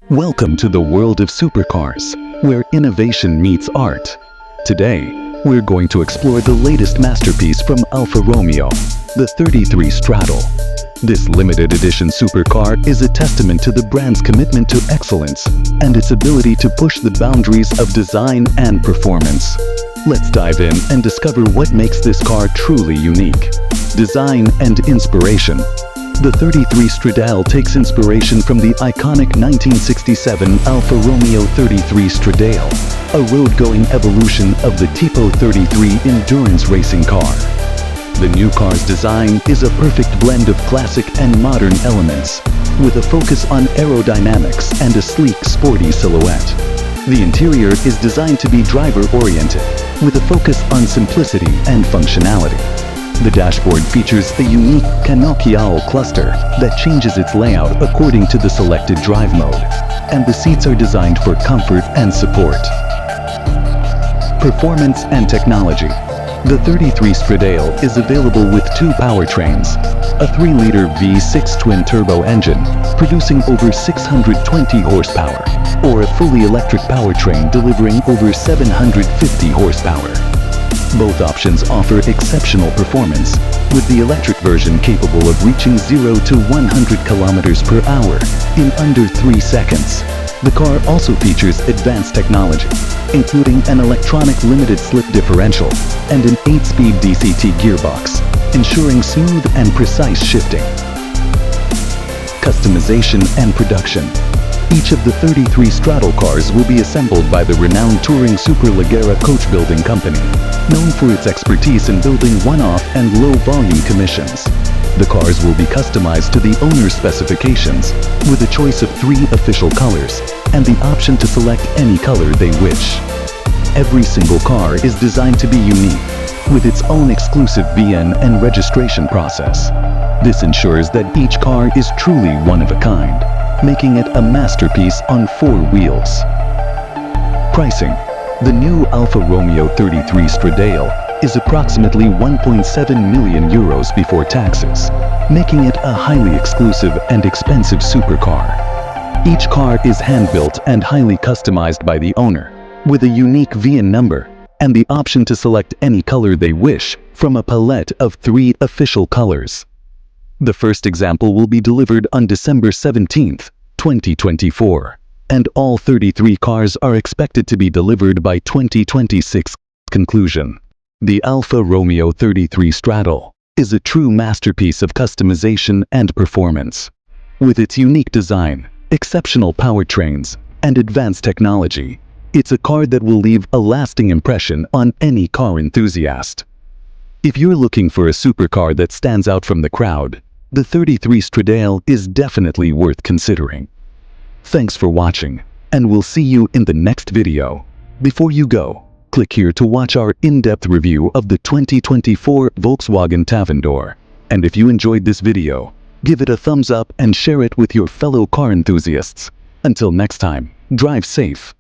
Welcome to the world of supercars, where innovation meets art. Today, we're going to explore the latest masterpiece from Alfa Romeo, the 33 Stradale. This limited edition supercar is a testament to the brand's commitment to excellence and its ability to push the boundaries of design and performance. Let's dive in and discover what makes this car truly unique. Design and inspiration. The 33 Stradale takes inspiration from the iconic 1967 Alfa Romeo 33 Stradale, a road-going evolution of the Tipo 33 endurance racing car. The new car's design is a perfect blend of classic and modern elements, with a focus on aerodynamics and a sleek, sporty silhouette. The interior is designed to be driver-oriented, with a focus on simplicity and functionality. The dashboard features a unique pinnacle cluster that changes its layout according to the selected drive mode, and the seats are designed for comfort and support. Performance and technology. The 33 Stradale is available with two powertrains, a 3-liter V6 twin-turbo engine producing over 620 horsepower, or a fully electric powertrain delivering over 750 horsepower. Both options offer exceptional performance, with the electric version capable of reaching 0 to 100 kilometers per hour in under 3 seconds. The car also features advanced technology, including an electronic limited slip differential and an 8-speed DCT gearbox, ensuring smooth and precise shifting. Customization and production. Each of the 33 Stradale cars will be assembled by the renowned touring Supercar coach building company, known for its expertise in building one-off and low-volume commissions. The cars will be customized to the owner's specifications, with a choice of 3 official colors and the option to select any color they wish. Every single car is designed to be unique, with its own exclusive VN and registration process. This ensures that each car is truly one of a kind, making it a masterpiece on 4 wheels. Pricing. The new Alfa Romeo 33 Stradale is approximately 1.7 million euros before taxes, making it a highly exclusive and expensive supercar. Each car is hand-built and highly customized by the owner, with a unique VIN number and the option to select any color they wish from a palette of 3 official colors. The first example will be delivered on December 17, 2024, and all 33 cars are expected to be delivered by 2026. Conclusion. The Alfa Romeo 33 Stradale is a true masterpiece of customization and performance. With its unique design, exceptional powertrains, and advanced technology, it's a car that will leave a lasting impression on any car enthusiast. If you're looking for a supercar that stands out from the crowd, the 33 Stradale is definitely worth considering. Thanks for watching, and we'll see you in the next video. Before you go, click here to watch our in-depth review of the 2024 Volkswagen Tavendor. And if you enjoyed this video, give it a thumbs up and share it with your fellow car enthusiasts. Until next time, drive safe.